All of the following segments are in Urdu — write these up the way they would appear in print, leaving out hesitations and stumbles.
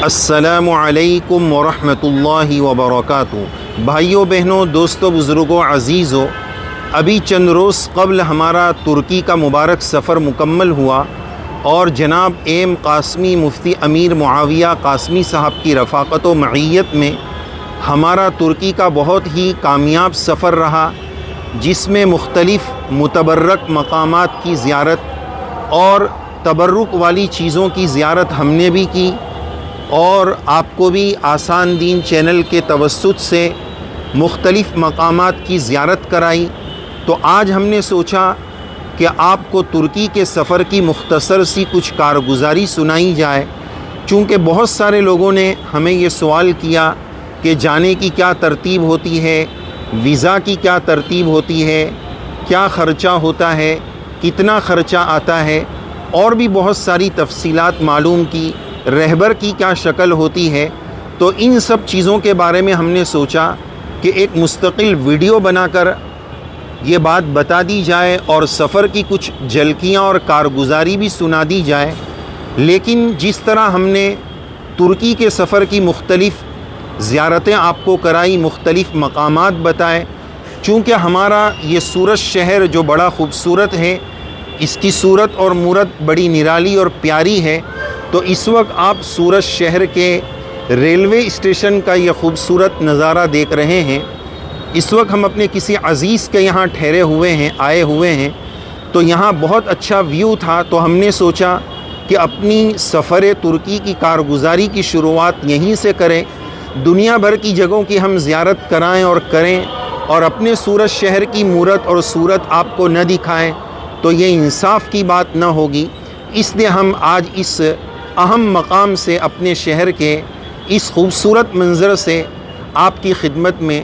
السلام علیکم ورحمۃ اللہ وبرکاتہ۔ بھائیوں بہنوں، دوستوں، بزرگوں، عزیزوں، ابھی چند روز قبل ہمارا ترکی کا مبارک سفر مکمل ہوا اور جناب ایم قاسمی مفتی امیر معاویہ قاسمی صاحب کی رفاقت و معیت میں ہمارا ترکی کا بہت ہی کامیاب سفر رہا، جس میں مختلف متبرک مقامات کی زیارت اور تبرک والی چیزوں کی زیارت ہم نے بھی کی، اور آپ کو بھی آسان دین چینل کے توسط سے مختلف مقامات کی زیارت کرائی۔ تو آج ہم نے سوچا کہ آپ کو ترکی کے سفر کی مختصر سی کچھ کارگزاری سنائی جائے، چونکہ بہت سارے لوگوں نے ہمیں یہ سوال کیا کہ جانے کی کیا ترتیب ہوتی ہے، ویزا کی کیا ترتیب ہوتی ہے، کیا خرچہ ہوتا ہے، کتنا خرچہ آتا ہے، اور بھی بہت ساری تفصیلات معلوم کی، رہبر کی کیا شکل ہوتی ہے۔ تو ان سب چیزوں کے بارے میں ہم نے سوچا کہ ایک مستقل ویڈیو بنا کر یہ بات بتا دی جائے اور سفر کی کچھ جھلکیاں اور کارگزاری بھی سنا دی جائے۔ لیکن جس طرح ہم نے ترکی کے سفر کی مختلف زیارتیں آپ کو کرائی، مختلف مقامات بتائے، چونکہ ہمارا یہ سورت شہر جو بڑا خوبصورت ہے، اس کی صورت اور مورت بڑی نرالی اور پیاری ہے، تو اس وقت آپ سورت شہر کے ریلوے اسٹیشن کا یہ خوبصورت نظارہ دیکھ رہے ہیں۔ اس وقت ہم اپنے کسی عزیز کے یہاں ٹھہرے ہوئے ہیں، آئے ہوئے ہیں، تو یہاں بہت اچھا ویو تھا، تو ہم نے سوچا کہ اپنی سفر ترکی کی کارگزاری کی شروعات یہیں سے کریں، دنیا بھر کی جگہوں کی ہم زیارت کرائیں اور کریں، اور اپنے سورت شہر کی مورت اور صورت آپ کو نہ دکھائیں تو یہ انصاف کی بات نہ ہوگی۔ اس لیے ہم آج اس اہم مقام سے، اپنے شہر کے اس خوبصورت منظر سے آپ کی خدمت میں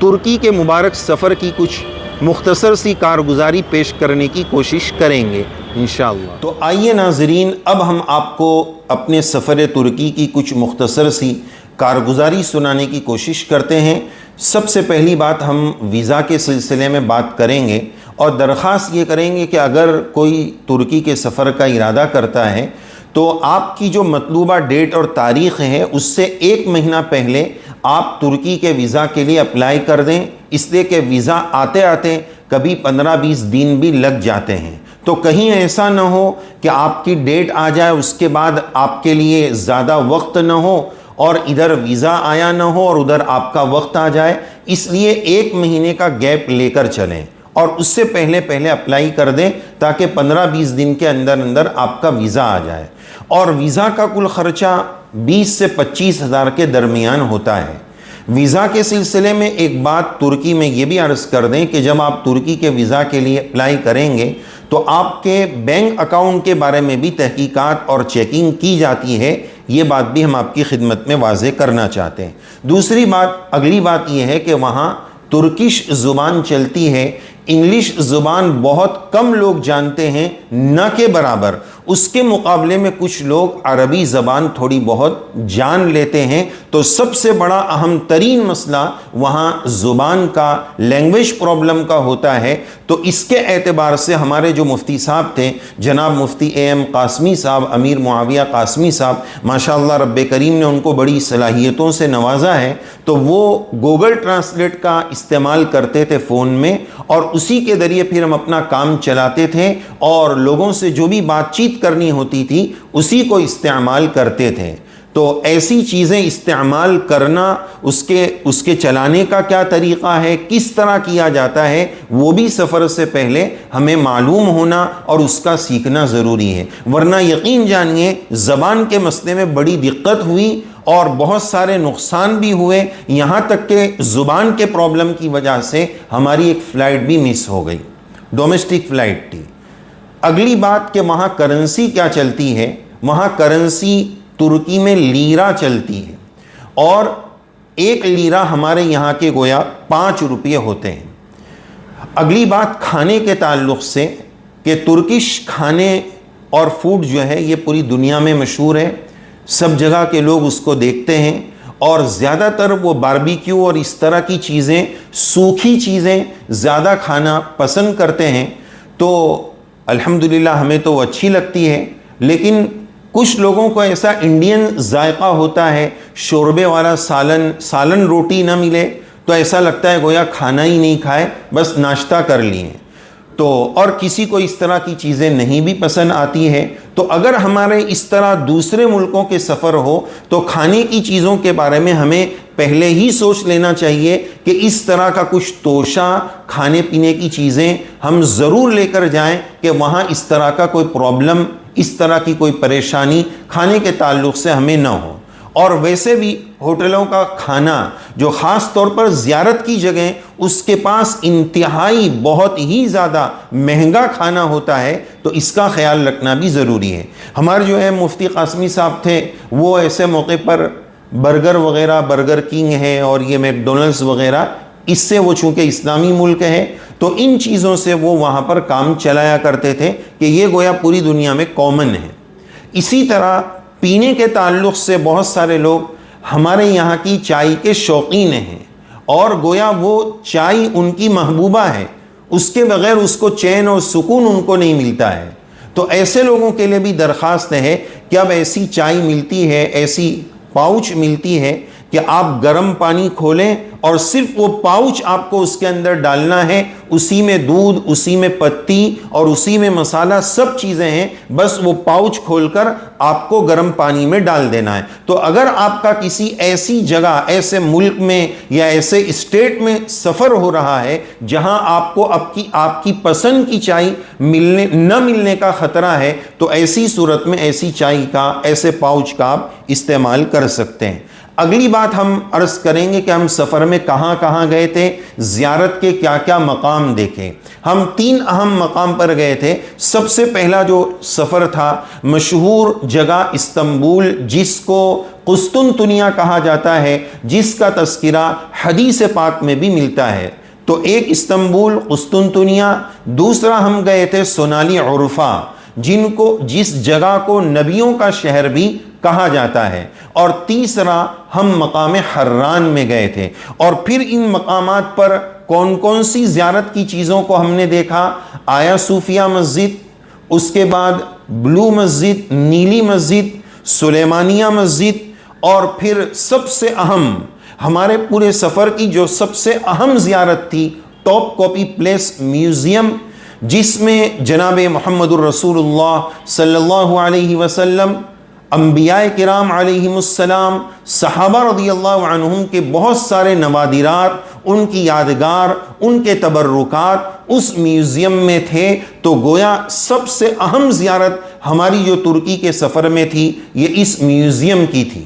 ترکی کے مبارک سفر کی کچھ مختصر سی کارگزاری پیش کرنے کی کوشش کریں گے انشاءاللہ۔ تو آئیے ناظرین، اب ہم آپ کو اپنے سفر ترکی کی کچھ مختصر سی کارگزاری سنانے کی کوشش کرتے ہیں۔ سب سے پہلی بات ہم ویزا کے سلسلے میں بات کریں گے، اور درخواست یہ کریں گے کہ اگر کوئی ترکی کے سفر کا ارادہ کرتا ہے تو آپ کی جو مطلوبہ ڈیٹ اور تاریخ ہے اس سے 1 مہینہ پہلے آپ ترکی کے ویزا کے لیے اپلائی کر دیں، اس لیے کہ ویزا آتے آتے کبھی 15-20 دن بھی لگ جاتے ہیں، تو کہیں ایسا نہ ہو کہ آپ کی ڈیٹ آ جائے اس کے بعد آپ کے لیے زیادہ وقت نہ ہو اور ادھر ویزا آیا نہ ہو اور ادھر آپ کا وقت آ جائے۔ اس لیے 1 مہینے کا گیپ لے کر چلیں اور اس سے پہلے اپلائی کر دیں تاکہ 15-20 دن کے اندر آپ کا ویزا آ جائے۔ اور ویزا کا کل خرچہ 20 سے 25 ہزار کے درمیان ہوتا ہے۔ ویزا کے سلسلے میں ایک بات ترکی میں یہ بھی عرض کر دیں کہ جب آپ ترکی کے ویزا کے لیے اپلائی کریں گے تو آپ کے بینک اکاؤنٹ کے بارے میں بھی تحقیقات اور چیکنگ کی جاتی ہے، یہ بات بھی ہم آپ کی خدمت میں واضح کرنا چاہتے ہیں۔ دوسری بات، اگلی بات یہ ہے کہ وہاں ترکش زبان چلتی ہے، انگلش زبان بہت کم لوگ جانتے ہیں، نہ کے برابر۔ اس کے مقابلے میں کچھ لوگ عربی زبان تھوڑی بہت جان لیتے ہیں، تو سب سے بڑا اہم ترین مسئلہ وہاں زبان کا، لینگویج پرابلم کا ہوتا ہے۔ تو اس کے اعتبار سے ہمارے جو مفتی صاحب تھے، جناب مفتی ایم قاسمی صاحب، امیر معاویہ قاسمی صاحب، ماشاءاللہ رب کریم نے ان کو بڑی صلاحیتوں سے نوازا ہے، تو وہ گوگل ٹرانسلیٹ کا استعمال کرتے تھے فون میں، اور اسی کے ذریعے پھر ہم اپنا کام چلاتے تھے، اور لوگوں سے جو بھی بات چیت کرنی ہوتی تھی اسی کو استعمال کرتے تھے۔ تو ایسی چیزیں استعمال کرنا، اس کے چلانے کا کیا طریقہ ہے، کس طرح کیا جاتا ہے، وہ بھی سفر سے پہلے ہمیں معلوم ہونا اور اس کا سیکھنا ضروری ہے، ورنہ یقین جانیے زبان کے مسئلے میں بڑی دقت ہوئی اور بہت سارے نقصان بھی ہوئے، یہاں تک کہ زبان کے پرابلم کی وجہ سے ہماری ایک فلائٹ بھی مس ہو گئی، ڈومیسٹک فلائٹ تھی۔ اگلی بات کہ وہاں کرنسی کیا چلتی ہے، وہاں کرنسی ترکی میں لیرہ چلتی ہے، اور 1 لیرہ ہمارے یہاں کے گویا 5 روپے ہوتے ہیں۔ اگلی بات کھانے کے تعلق سے کہ ترکش کھانے اور فوڈ جو ہے یہ پوری دنیا میں مشہور ہے، سب جگہ کے لوگ اس کو دیکھتے ہیں، اور زیادہ تر وہ باربیکیو اور اس طرح کی چیزیں، سوکھی چیزیں زیادہ کھانا پسند کرتے ہیں۔ تو الحمدللہ ہمیں تو وہ اچھی لگتی ہے، لیکن کچھ لوگوں کو ایسا انڈین ذائقہ ہوتا ہے، شوربے والا سالن روٹی نہ ملے تو ایسا لگتا ہے گویا کھانا ہی نہیں کھائے، بس ناشتہ کر لیے. تو اور کسی کو اس طرح کی چیزیں نہیں بھی پسند آتی ہے. تو اگر ہمارے اس طرح دوسرے ملکوں کے سفر ہو تو کھانے کی چیزوں کے بارے میں ہمیں پہلے ہی سوچ لینا چاہیے کہ اس طرح کا کچھ توشہ کھانے پینے کی چیزیں ہم ضرور لے کر جائیں کہ وہاں اس طرح کا کوئی پرابلم، اس طرح کی کوئی پریشانی کھانے کے تعلق سے ہمیں نہ ہو. اور ویسے بھی ہوٹلوں کا کھانا جو خاص طور پر زیارت کی جگہ اس کے پاس انتہائی بہت ہی زیادہ مہنگا کھانا ہوتا ہے، تو اس کا خیال رکھنا بھی ضروری ہے. ہمارے جو ہے مفتی قاسمی صاحب تھے، وہ ایسے موقع پر برگر وغیرہ، برگر کنگ ہے اور یہ میک ڈونلڈز وغیرہ، اس سے وہ چونکہ اسلامی ملک ہے تو ان چیزوں سے وہ وہاں پر کام چلایا کرتے تھے کہ یہ گویا پوری دنیا میں کامن ہے. اسی طرح پینے کے تعلق سے بہت سارے لوگ ہمارے یہاں کی چائے کے شوقین ہیں اور گویا وہ چائے ان کی محبوبہ ہے، اس کے بغیر اس کو چین اور سکون ان کو نہیں ملتا ہے. تو ایسے لوگوں کے لیے بھی درخواست ہے کہ اب ایسی چائے ملتی ہے، ایسی پاؤچ ملتی ہے کہ آپ گرم پانی کھولیں اور صرف وہ پاؤچ آپ کو اس کے اندر ڈالنا ہے، اسی میں دودھ، اسی میں پتی اور اسی میں مسالہ، سب چیزیں ہیں، بس وہ پاؤچ کھول کر آپ کو گرم پانی میں ڈال دینا ہے. تو اگر آپ کا کسی ایسی جگہ، ایسے ملک میں یا ایسے اسٹیٹ میں سفر ہو رہا ہے جہاں آپ کو آپ کی پسند کی چائے نہ ملنے کا خطرہ ہے، تو ایسی صورت میں ایسی چائے کا، ایسے پاؤچ کا آپ استعمال کر سکتے ہیں. اگلی بات ہم عرض کریں گے کہ ہم سفر میں کہاں کہاں گئے تھے، زیارت کے کیا کیا مقام دیکھے. ہم 3 اہم مقام پر گئے تھے. سب سے پہلا جو سفر تھا، مشہور جگہ استنبول، جس کو قسطنطنیہ کہا جاتا ہے، جس کا تذکرہ حدیث پاک میں بھی ملتا ہے. تو ایک استنبول، قسطنطنیہ. دوسرا ہم گئے تھے سونالی عرفہ، جس جگہ کو نبیوں کا شہر بھی کہا جاتا ہے. اور تیسرا ہم مقام حران میں گئے تھے. اور پھر ان مقامات پر کون کون سی زیارت کی چیزوں کو ہم نے دیکھا؟ آیا صوفیہ مسجد، اس کے بعد بلو مسجد، نیلی مسجد، سلیمانیہ مسجد، اور پھر سب سے اہم ہمارے پورے سفر کی جو سب سے اہم زیارت تھی، ٹاپ کاپی پلیس میوزیم، جس میں جناب محمد الرسول اللہ صلی اللہ علیہ وسلم، انبیاء کرام علیہم السلام، صحابہ رضی اللہ عنہم کے بہت سارے نوادرات، ان کی یادگار، ان کے تبرکات اس میوزیم میں تھے. تو گویا سب سے اہم زیارت ہماری جو ترکی کے سفر میں تھی، یہ اس میوزیم کی تھی.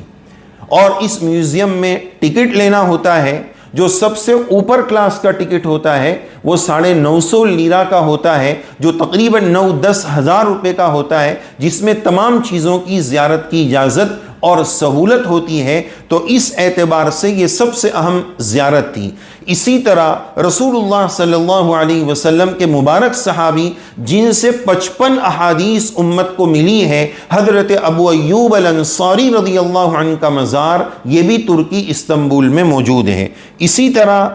اور اس میوزیم میں ٹکٹ لینا ہوتا ہے. جو سب سے اوپر کلاس کا ٹکٹ ہوتا ہے وہ 950 لیرہ کا ہوتا ہے، جو تقریباً 9-10 ہزار روپے کا ہوتا ہے، جس میں تمام چیزوں کی زیارت کی اجازت اور سہولت ہوتی ہے. تو اس اعتبار سے یہ سب سے اہم زیارت تھی. اسی طرح رسول اللہ صلی اللہ علیہ وسلم کے مبارک صحابی جن سے 55 احادیث امت کو ملی ہے، حضرت ابو ایوب الانصاری رضی اللہ عنہ کا مزار، یہ بھی ترکی استنبول میں موجود ہے. اسی طرح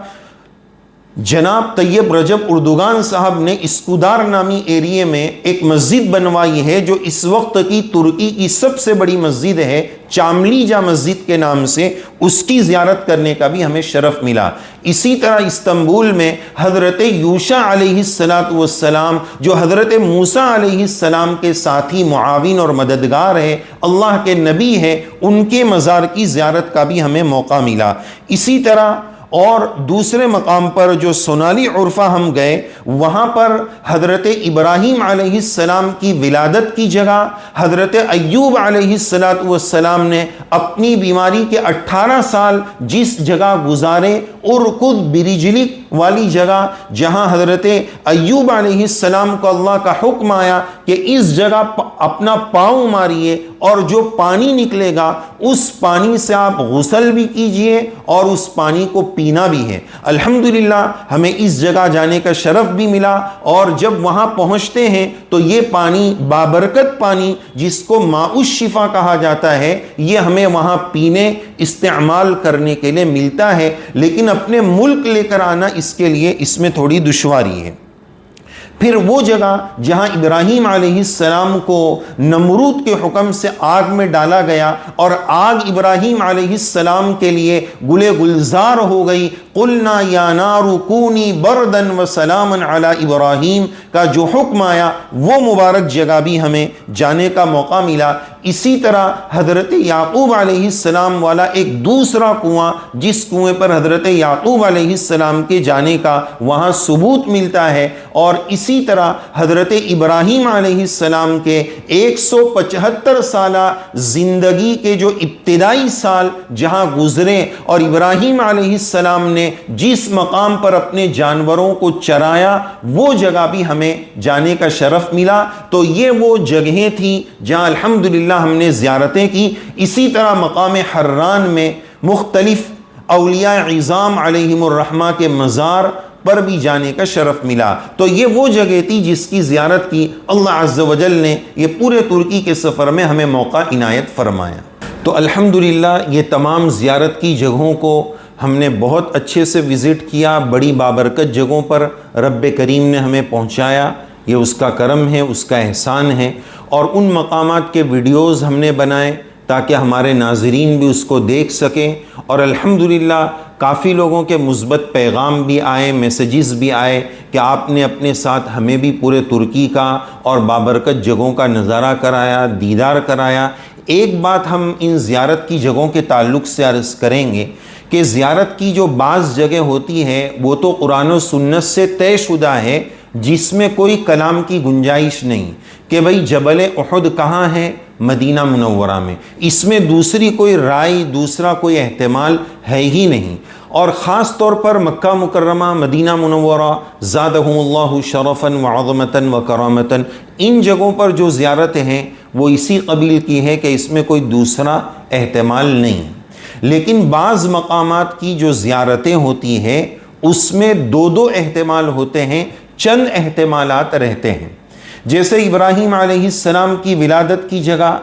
جناب طیب رجب اردوگان صاحب نے اسکودار نامی ایریے میں ایک مسجد بنوائی ہے، جو اس وقت کی ترکی کی سب سے بڑی مسجد ہے، چاملیجا مسجد کے نام سے. اس کی زیارت کرنے کا بھی ہمیں شرف ملا. اسی طرح استنبول میں حضرت یوشع علیہ السلام، جو حضرت موسیٰ علیہ السلام کے ساتھی، معاون اور مددگار ہے، اللہ کے نبی ہے، ان کے مزار کی زیارت کا بھی ہمیں موقع ملا. اسی طرح اور دوسرے مقام پر جو سونالی عرفہ ہم گئے، وہاں پر حضرت ابراہیم علیہ السلام کی ولادت کی جگہ، حضرت ایوب علیہ السلام نے اپنی بیماری کے 18 سال جس جگہ گزارے، ارکض برجلک والی جگہ، جہاں حضرت ایوب علیہ السلام کو اللہ کا حکم آیا کہ اس جگہ اپنا پاؤں ماریے اور جو پانی نکلے گا اس پانی سے آپ غسل بھی کیجئے اور اس پانی کو پینا بھی ہے. الحمدللہ ہمیں اس جگہ جانے کا شرف بھی ملا، اور جب وہاں پہنچتے ہیں تو یہ پانی، بابرکت پانی جس کو ماء الشفا کہا جاتا ہے، یہ ہمیں وہاں پینے، استعمال کرنے کے لیے ملتا ہے. لیکن اپنے ملک لے کر آنا، اس کے لیے اس میں تھوڑی دشواری ہے. پھر وہ جگہ جہاں ابراہیم علیہ السلام کو نمرود کے حکم سے آگ میں ڈالا گیا اور آگ ابراہیم علیہ السلام کے لیے گلے گلزار ہو گئی، قلنا یا نار کونی بردن وسلاما علی ابراہیم کا جو حکم آیا، وہ مبارک جگہ بھی ہمیں جانے کا موقع ملا۔ اسی طرح حضرت یعقوب علیہ السلام والا ایک دوسرا کنواں، جس کنویں پر حضرت یعقوب علیہ السلام کے جانے کا وہاں ثبوت ملتا ہے، اور اسی طرح حضرت ابراہیم علیہ السلام کے 175 سالہ زندگی کے جو ابتدائی سال جہاں گزرے اور ابراہیم علیہ السلام نے جس مقام پر اپنے جانوروں کو چرایا، وہ جگہ بھی ہمیں جانے کا شرف ملا۔ تو یہ وہ جگہیں تھیں جہاں الحمدللہ ہم نے زیارتیں کی۔ اسی طرح مقام حران میں مختلف اولیاء عظام علیہم الرحمہ کے مزار پر بھی جانے کا شرف ملا۔ تو یہ وہ جگہ تھی جس کی زیارت کی اللہ عز و جل نے یہ پورے ترکی کے سفر میں ہمیں موقع عنایت فرمایا۔ تو الحمدللہ یہ تمام زیارت کی جگہوں کو ہم نے بہت اچھے سے وزٹ کیا، بڑی بابرکت جگہوں پر رب کریم نے ہمیں پہنچایا، یہ اس کا کرم ہے، اس کا احسان ہے۔ اور ان مقامات کے ویڈیوز ہم نے بنائے تاکہ ہمارے ناظرین بھی اس کو دیکھ سکیں، اور الحمدللہ کافی لوگوں کے مثبت پیغام بھی آئے، میسیجز بھی آئے کہ آپ نے اپنے ساتھ ہمیں بھی پورے ترکی کا اور بابرکت جگہوں کا نظارہ کرایا، دیدار کرایا۔ ایک بات ہم ان زیارت کی جگہوں کے تعلق سے عرض کریں گے کہ زیارت کی جو بعض جگہ ہوتی ہے وہ تو قرآن و سنت سے طے شدہ ہے، جس میں کوئی کلام کی گنجائش نہیں کہ بھئی جبل احد کہاں ہے، مدینہ منورہ میں، اس میں دوسری کوئی رائے، دوسرا کوئی احتمال ہے ہی نہیں۔ اور خاص طور پر مکہ مکرمہ، مدینہ منورہ، زادہم اللہ شرفا وعظمتا وکرامتا، ان جگہوں پر جو زیارتیں ہیں وہ اسی قبیل کی ہے کہ اس میں کوئی دوسرا احتمال نہیں۔ لیکن بعض مقامات کی جو زیارتیں ہوتی ہیں اس میں دو احتمال ہوتے ہیں، چند احتمالات رہتے ہیں۔ جیسے ابراہیم علیہ السلام کی ولادت کی جگہ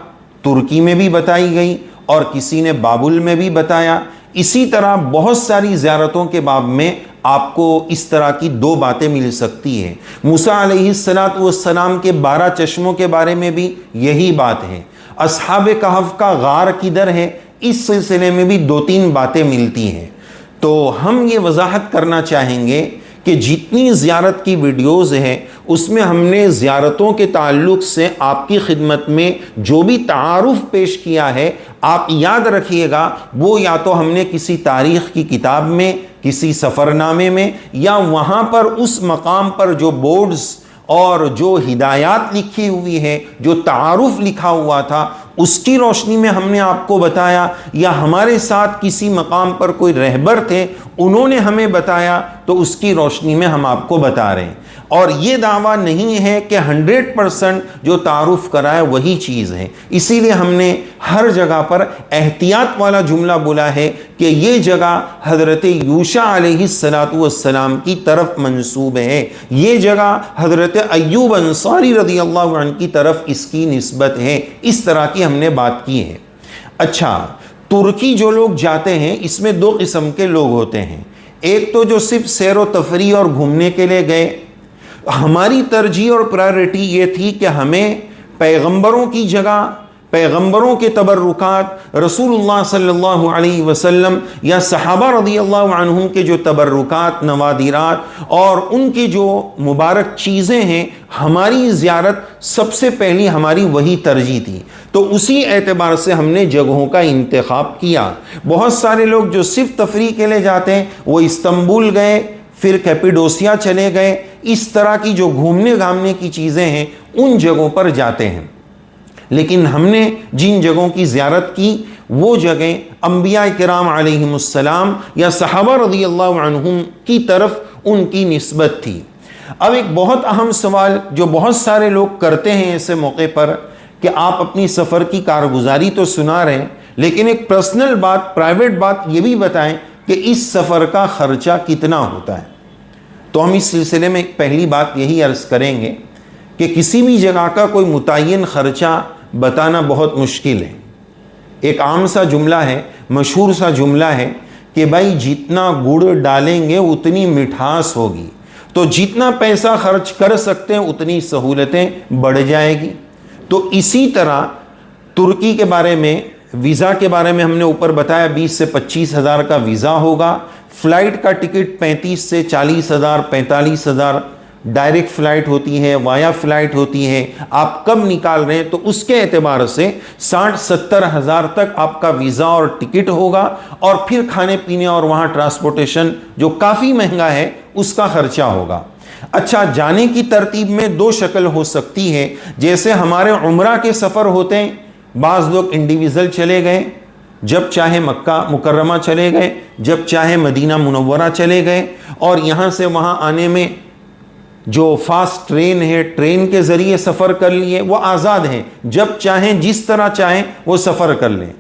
ترکی میں بھی بتائی گئی اور کسی نے بابل میں بھی بتایا۔ اسی طرح بہت ساری زیارتوں کے باب میں آپ کو اس طرح کی دو باتیں مل سکتی ہیں۔ موسیٰ علیہ السلام کے 12 چشموں کے بارے میں بھی یہی بات ہے۔ اصحاب کہف کا غار کدھر ہے، اس سلسلے میں بھی 2-3 باتیں ملتی ہیں۔ تو ہم یہ وضاحت کرنا چاہیں گے کہ جتنی زیارت کی ویڈیوز ہیں اس میں ہم نے زیارتوں کے تعلق سے آپ کی خدمت میں جو بھی تعارف پیش کیا ہے، آپ یاد رکھیے گا وہ یا تو ہم نے کسی تاریخ کی کتاب میں، کسی سفر نامے میں، یا وہاں پر اس مقام پر جو بورڈز اور جو ہدایات لکھی ہوئی ہے، جو تعارف لکھا ہوا تھا، اس کی روشنی میں ہم نے آپ کو بتایا، یا ہمارے ساتھ کسی مقام پر کوئی رہبر تھے انہوں نے ہمیں بتایا تو اس کی روشنی میں ہم آپ کو بتا رہے ہیں۔ اور یہ دعویٰ نہیں ہے کہ 100% جو تعارف کرائے وہی چیز ہے، اسی لیے ہم نے ہر جگہ پر احتیاط والا جملہ بولا ہے کہ یہ جگہ حضرت یوشع علیہ السلام کی طرف منسوب ہے، یہ جگہ حضرت ایوب انصاری رضی اللہ عنہ کی طرف اس کی نسبت ہے۔ اس طرح کی ہم نے بات کی ہے۔ اچھا، ترکی جو لوگ جاتے ہیں اس میں 2 قسم کے لوگ ہوتے ہیں۔ ایک تو جو صرف سیر و تفریح اور گھومنے کے لیے گئے۔ ہماری ترجیح اور پرائرٹی یہ تھی کہ ہمیں پیغمبروں کی جگہ، پیغمبروں کے تبرکات، رسول اللہ صلی اللہ علیہ وسلم یا صحابہ رضی اللہ عنہم کے جو تبرکات، نوادرات اور ان کی جو مبارک چیزیں ہیں، ہماری زیارت سب سے پہلی ہماری وہی ترجیح تھی۔ تو اسی اعتبار سے ہم نے جگہوں کا انتخاب کیا۔ بہت سارے لوگ جو صرف تفریح کے لیے جاتے ہیں وہ استنبول گئے، پھر کیپیڈوسیا چلے گئے، اس طرح کی جو گھومنے گھامنے کی چیزیں ہیں ان جگہوں پر جاتے ہیں۔ لیکن ہم نے جن جگہوں کی زیارت کی وہ جگہیں انبیاء کرام علیہم السلام یا صحابہ رضی اللہ عنہم کی طرف ان کی نسبت تھی۔ اب ایک بہت اہم سوال جو بہت سارے لوگ کرتے ہیں ایسے موقع پر کہ آپ اپنی سفر کی کارگزاری تو سنا رہے ہیں، لیکن ایک پرسنل بات، پرائیویٹ بات یہ بھی بتائیں کہ اس سفر کا خرچہ کتنا ہوتا ہے۔ تو ہم اس سلسلے میں پہلی بات یہی عرض کریں گے کہ کسی بھی جگہ کا کوئی متعین خرچہ بتانا بہت مشکل ہے۔ ایک عام سا جملہ ہے، مشہور سا جملہ ہے کہ بھائی جتنا گڑ ڈالیں گے اتنی مٹھاس ہوگی۔ تو جتنا پیسہ خرچ کر سکتے ہیں اتنی سہولتیں بڑھ جائے گی۔ تو اسی طرح ترکی کے بارے میں، ویزا کے بارے میں ہم نے اوپر بتایا 20 سے 25 ہزار کا ویزا ہوگا، فلائٹ کا ٹکٹ 35 سے 40 ہزار 45 ہزار، ڈائریکٹ فلائٹ ہوتی ہے، وایا فلائٹ ہوتی ہے، آپ کب نکال رہے ہیں تو اس کے اعتبار سے 60-70 ہزار تک آپ کا ویزا اور ٹکٹ ہوگا، اور پھر کھانے پینے اور وہاں ٹرانسپورٹیشن جو کافی مہنگا ہے اس کا خرچہ ہوگا۔ اچھا، جانے کی ترتیب میں دو شکل ہو سکتی ہے، جیسے ہمارے عمرہ کے سفر ہوتے ہیں، بعض لوگ انڈیویژل چلے گئے، جب چاہے مکہ مکرمہ چلے گئے، جب چاہے مدینہ منورہ چلے گئے، اور یہاں سے وہاں آنے میں جو فاسٹ ٹرین ہے ٹرین کے ذریعے سفر کر لیے، وہ آزاد ہیں، جب چاہیں جس طرح چاہیں وہ سفر کر لیں۔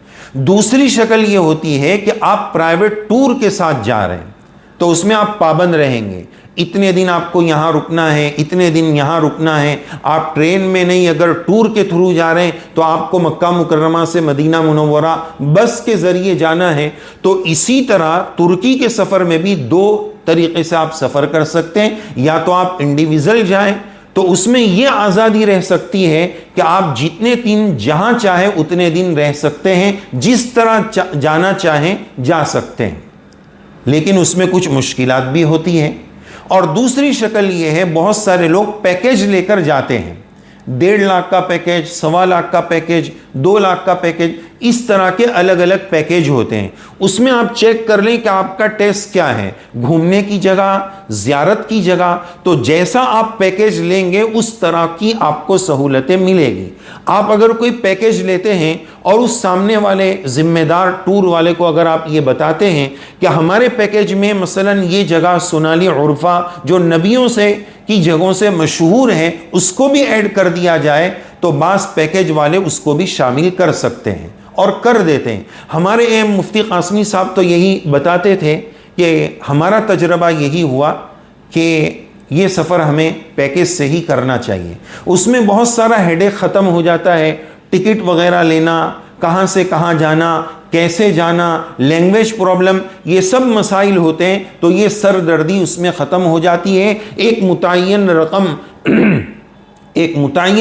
دوسری شکل یہ ہوتی ہے کہ آپ پرائیویٹ ٹور کے ساتھ جا رہے ہیں، تو اس میں آپ پابند رہیں گے، اتنے دن آپ کو یہاں رکنا ہے، اتنے دن یہاں رکنا ہے۔ آپ ٹرین میں نہیں، اگر ٹور کے تھرو جا رہے ہیں تو آپ کو مکہ مکرمہ سے مدینہ منورہ بس کے ذریعے جانا ہے۔ تو اسی طرح ترکی کے سفر میں بھی دو طریقے سے آپ سفر کر سکتے ہیں، یا تو آپ انڈیویژل جائیں تو اس میں یہ آزادی رہ سکتی ہے کہ آپ جتنے دن جہاں چاہیں اتنے دن رہ سکتے ہیں، جس طرح جانا چاہیں جا سکتے ہیں، لیکن اس میں کچھ مشکلات بھی ہوتی ہیں۔ اور دوسری شکل یہ ہے، بہت سارے لوگ پیکیج لے کر جاتے ہیں، 1.5 لاکھ کا پیکیج، 1.25 لاکھ کا پیکیج، 2 لاکھ کا پیکیج، اس طرح کے الگ الگ پیکیج ہوتے ہیں۔ اس میں آپ چیک کر لیں کہ آپ کا ٹیسٹ کیا ہے، گھومنے کی جگہ، زیارت کی جگہ، تو جیسا آپ پیکیج لیں گے اس طرح کی آپ کو سہولتیں ملے گی۔ آپ اگر کوئی پیکیج لیتے ہیں اور اس سامنے والے ذمہ دار ٹور والے کو اگر آپ یہ بتاتے ہیں کہ ہمارے پیکیج میں مثلا یہ جگہ سونالی عرفہ جو نبیوں سے کی جگہوں سے مشہور ہے اس کو بھی ایڈ کر دیا جائے، تو بعض پیکیج والے اس کو بھی شامل کر سکتے ہیں اور کر دیتے ہیں۔ ہمارے مفتی قاسمی صاحب تو یہی بتاتے تھے کہ ہمارا تجربہ یہی ہوا کہ یہ سفر ہمیں پیکیج سے ہی کرنا چاہیے، اس میں بہت سارا ہیڈیک ختم ہو جاتا ہے، ٹکٹ وغیرہ لینا، کہاں سے کہاں جانا، کیسے جانا، لینگویج پرابلم، یہ سب مسائل ہوتے ہیں، تو یہ سر دردی اس میں ختم ہو جاتی ہے۔ ایک متعین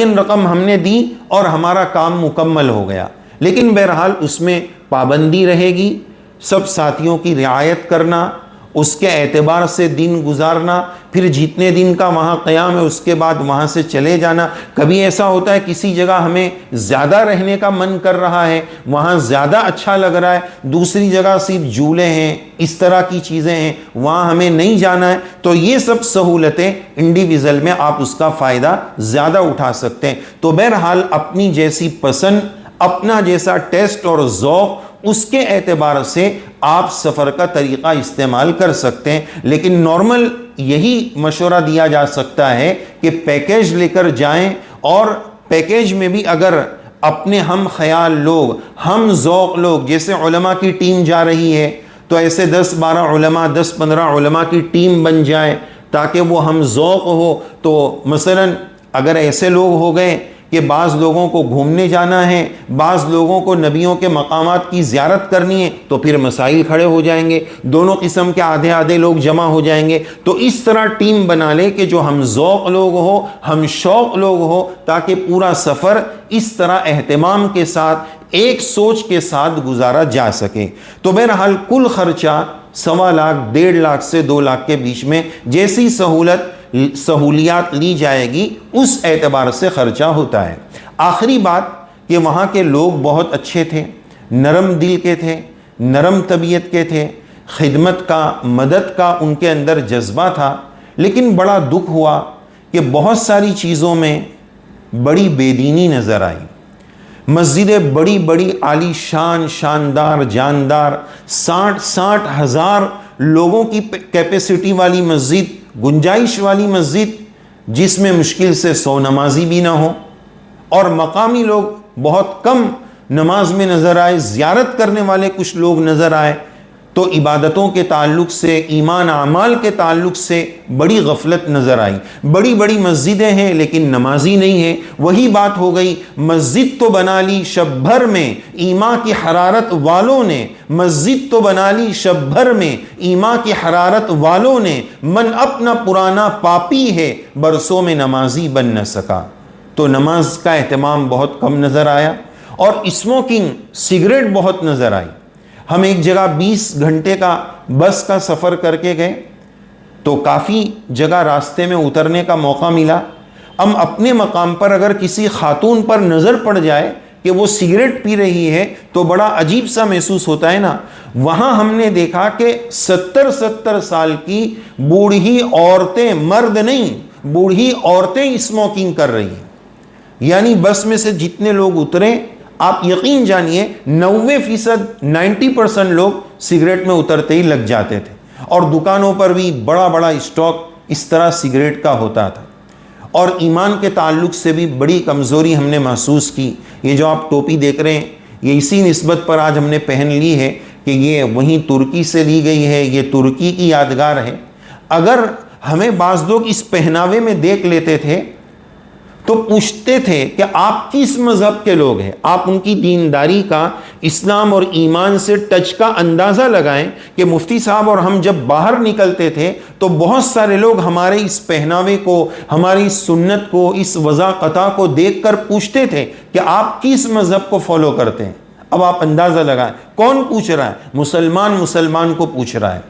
رقم ہم نے دی اور ہمارا کام مکمل ہو گیا، لیکن بہرحال اس میں پابندی رہے گی، سب ساتھیوں کی رعایت کرنا، اس کے اعتبار سے دن گزارنا، پھر جتنے دن کا وہاں قیام ہے اس کے بعد وہاں سے چلے جانا۔ کبھی ایسا ہوتا ہے کسی جگہ ہمیں زیادہ رہنے کا من کر رہا ہے، وہاں زیادہ اچھا لگ رہا ہے، دوسری جگہ صرف جھولے ہیں، اس طرح کی چیزیں ہیں، وہاں ہمیں نہیں جانا ہے، تو یہ سب سہولتیں انڈیویژل میں آپ اس کا فائدہ زیادہ اٹھا سکتے ہیں۔ تو بہرحال اپنی جیسی پسند، اپنا جیسا ٹیسٹ اور ذوق، اس کے اعتبار سے آپ سفر کا طریقہ استعمال کر سکتے ہیں، لیکن نارمل یہی مشورہ دیا جا سکتا ہے کہ پیکیج لے کر جائیں، اور پیکیج میں بھی اگر اپنے ہم خیال لوگ، ہم ذوق لوگ، جیسے علماء کی ٹیم جا رہی ہے تو ایسے 10-12 علماء، 10-15 علماء کی ٹیم بن جائے تاکہ وہ ہم ذوق ہو۔ تو مثلا اگر ایسے لوگ ہو گئے کہ بعض لوگوں کو گھومنے جانا ہے، بعض لوگوں کو نبیوں کے مقامات کی زیارت کرنی ہے، تو پھر مسائل کھڑے ہو جائیں گے، دونوں قسم کے آدھے آدھے لوگ جمع ہو جائیں گے۔ تو اس طرح ٹیم بنا لے کہ جو ہم ذوق لوگ ہو، ہم شوق لوگ ہو، تاکہ پورا سفر اس طرح اہتمام کے ساتھ، ایک سوچ کے ساتھ گزارا جا سکے۔ تو بہرحال کل خرچہ 1.25 لاکھ 1.5 لاکھ سے 2 لاکھ کے بیچ میں جیسی سہولیات لی جائے گی اس اعتبار سے خرچہ ہوتا ہے۔ آخری بات کہ وہاں کے لوگ بہت اچھے تھے، نرم دل کے تھے، نرم طبیعت کے تھے، خدمت کا، مدد کا ان کے اندر جذبہ تھا، لیکن بڑا دکھ ہوا کہ بہت ساری چیزوں میں بڑی بے دینی نظر آئی۔ مسجدیں بڑی بڑی عالی شان، شاندار، جاندار، 60 ہزار لوگوں کی کیپیسٹی والی مسجد، گنجائش والی مسجد، جس میں مشکل سے 100 نمازی بھی نہ ہو، اور مقامی لوگ بہت کم نماز میں نظر آئے، زیارت کرنے والے کچھ لوگ نظر آئے، تو عبادتوں کے تعلق سے، ایمان اعمال کے تعلق سے بڑی غفلت نظر آئی۔ بڑی بڑی مسجدیں ہیں لیکن نمازی نہیں ہیں۔ وہی بات ہو گئی، مسجد تو بنا لی شب بھر میں ایمان کی حرارت والوں نے، مسجد تو بنا لی شب بھر میں ایمان کی حرارت والوں نے، من اپنا پرانا پاپی ہے برسوں میں نمازی بن نہ سکا۔ تو نماز کا اہتمام بہت کم نظر آیا، اور اسموکنگ، سگریٹ بہت نظر آئی۔ ہم ایک جگہ 20 گھنٹے کا بس کا سفر کر کے گئے تو کافی جگہ راستے میں اترنے کا موقع ملا۔ ہم اپنے مقام پر اگر کسی خاتون پر نظر پڑ جائے کہ وہ سگریٹ پی رہی ہے تو بڑا عجیب سا محسوس ہوتا ہے نا۔ وہاں ہم نے دیکھا کہ 70 سال کی بوڑھی عورتیں، مرد نہیں، بوڑھی عورتیں اسموکنگ کر رہی ہیں۔ یعنی بس میں سے جتنے لوگ اترے، آپ یقین جانیے 90% لوگ سگریٹ میں اترتے ہی لگ جاتے تھے، اور دکانوں پر بھی بڑا بڑا اسٹاک اس طرح سگریٹ کا ہوتا تھا۔ اور ایمان کے تعلق سے بھی بڑی کمزوری ہم نے محسوس کی۔ یہ جو آپ ٹوپی دیکھ رہے ہیں، یہ اسی نسبت پر آج ہم نے پہن لی ہے کہ یہ وہیں ترکی سے لی گئی ہے، یہ ترکی کی یادگار ہے۔ اگر ہمیں بعض لوگ اس پہناوے میں دیکھ لیتے تھے تو پوچھتے تھے کہ آپ کس مذہب کے لوگ ہیں، آپ ان کی دینداری کا، اسلام اور ایمان سے ٹچ کا اندازہ لگائیں کہ مفتی صاحب اور ہم جب باہر نکلتے تھے تو بہت سارے لوگ ہمارے اس پہناوے کو، ہماری سنت کو، اس وضاقتہ کو دیکھ کر پوچھتے تھے کہ آپ کس مذہب کو فالو کرتے ہیں۔ اب آپ اندازہ لگائیں کون پوچھ رہا ہے؟ مسلمان کو پوچھ رہا ہے۔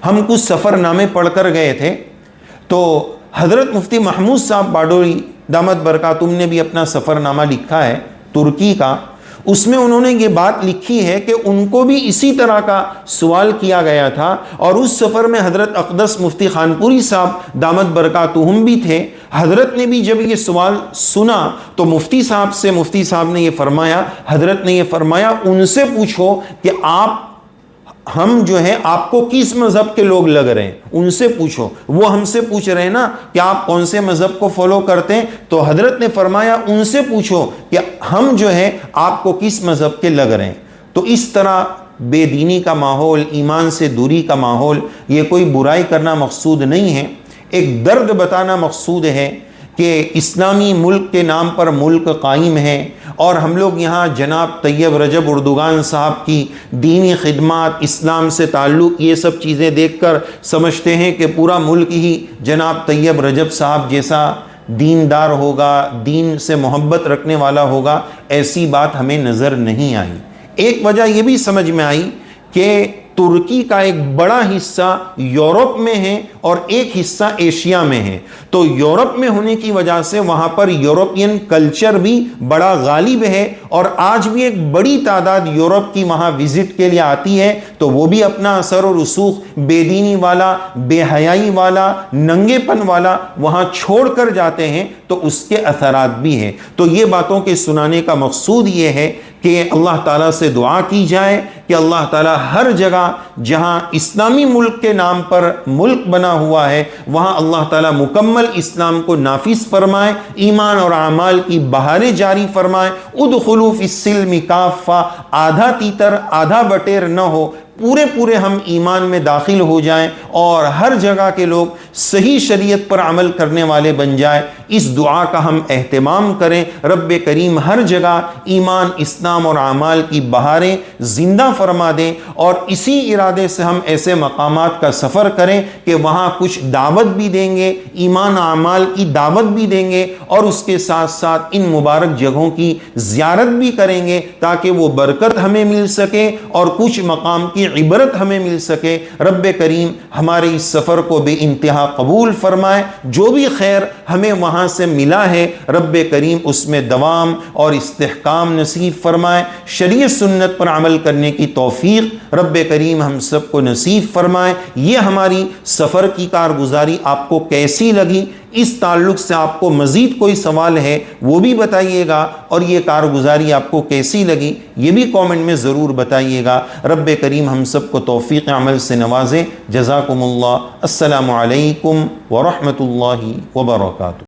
ہم کچھ سفر نامے پڑھ کر گئے تھے تو حضرت مفتی محمود صاحب باڈوری دامت برکاتہم نے بھی اپنا سفر نامہ لکھا ہے ترکی کا۔ اس میں انہوں نے یہ بات لکھی ہے کہ ان کو بھی اسی طرح کا سوال کیا گیا تھا، اور اس سفر میں حضرت اقدس مفتی خانپوری صاحب دامت برکاتہم بھی تھے۔ حضرت نے بھی جب یہ سوال سنا تو مفتی صاحب نے یہ فرمایا، حضرت نے یہ فرمایا ان سے پوچھو کہ ہم جو ہے آپ کو کس مذہب کے لوگ لگ رہے ہیں، ان سے پوچھو۔ وہ ہم سے پوچھ رہے ہیں نا کہ آپ کون سے مذہب کو فالو کرتے ہیں، تو حضرت نے فرمایا ان سے پوچھو کہ ہم جو ہے آپ کو کس مذہب کے لگ رہے ہیں۔ تو اس طرح بے دینی کا ماحول، ایمان سے دوری کا ماحول، یہ کوئی برائی کرنا مقصود نہیں ہے، ایک درد بتانا مقصود ہے کہ اسلامی ملک کے نام پر ملک قائم ہے، اور ہم لوگ یہاں جناب طیب رجب اردوگان صاحب کی دینی خدمات، اسلام سے تعلق، یہ سب چیزیں دیکھ کر سمجھتے ہیں کہ پورا ملک ہی جناب طیب رجب صاحب جیسا دیندار ہوگا، دین سے محبت رکھنے والا ہوگا۔ ایسی بات ہمیں نظر نہیں آئی۔ ایک وجہ یہ بھی سمجھ میں آئی کہ ترکی کا ایک بڑا حصہ یورپ میں ہے اور ایک حصہ ایشیا میں ہے، تو یورپ میں ہونے کی وجہ سے وہاں پر یورپین کلچر بھی بڑا غالب ہے، اور آج بھی ایک بڑی تعداد یورپ کی وہاں وزٹ کے لیے آتی ہے، تو وہ بھی اپنا اثر و رسوخ بے دینی والا، بے حیائی والا، ننگے پن والا وہاں چھوڑ کر جاتے ہیں، تو اس کے اثرات بھی ہیں۔ تو یہ باتوں کے سنانے کا مقصود یہ ہے کہ اللہ تعالیٰ سے دعا کی جائے کہ اللہ تعالیٰ ہر جگہ جہاں اسلامی ملک کے نام پر ملک بنا ہوا ہے وہاں اللہ تعالیٰ مکمل اسلام کو نافذ فرمائے، ایمان اور اعمال کی بہاریں جاری فرمائے۔ ادخلوا فی السلم کافہ، آدھا تیتر آدھا بٹیر نہ ہو، پورے ہم ایمان میں داخل ہو جائیں اور ہر جگہ کے لوگ صحیح شریعت پر عمل کرنے والے بن جائیں۔ اس دعا کا ہم اہتمام کریں، رب کریم ہر جگہ ایمان، اسلام اور اعمال کی بہاریں زندہ فرما دیں، اور اسی ارادے سے ہم ایسے مقامات کا سفر کریں کہ وہاں کچھ دعوت بھی دیں گے، ایمان اعمال کی دعوت بھی دیں گے، اور اس کے ساتھ ساتھ ان مبارک جگہوں کی زیارت بھی کریں گے تاکہ وہ برکت ہمیں مل سکے اور کچھ مقام کی عبرت ہمیں مل سکے۔ رب کریم ہمارے اس سفر کو بے انتہا قبول فرمائے، جو بھی خیر ہمیں وہاں سے ملا ہے رب کریم اس میں دوام اور استحکام نصیب فرمائے، شریعت سنت پر عمل کرنے کی توفیق رب کریم ہم سب کو نصیب فرمائے۔ یہ ہماری سفر کی کارگزاری آپ کو کیسی لگی؟ اس تعلق سے آپ کو مزید کوئی سوال ہے وہ بھی بتائیے گا، اور یہ کارگزاری آپ کو کیسی لگی یہ بھی کامنٹ میں ضرور بتائیے گا۔ رب کریم ہم سب کو توفیق عمل سے نوازے۔ جزاکم اللہ۔ السلام علیکم ورحمۃ اللہ وبرکاتہ۔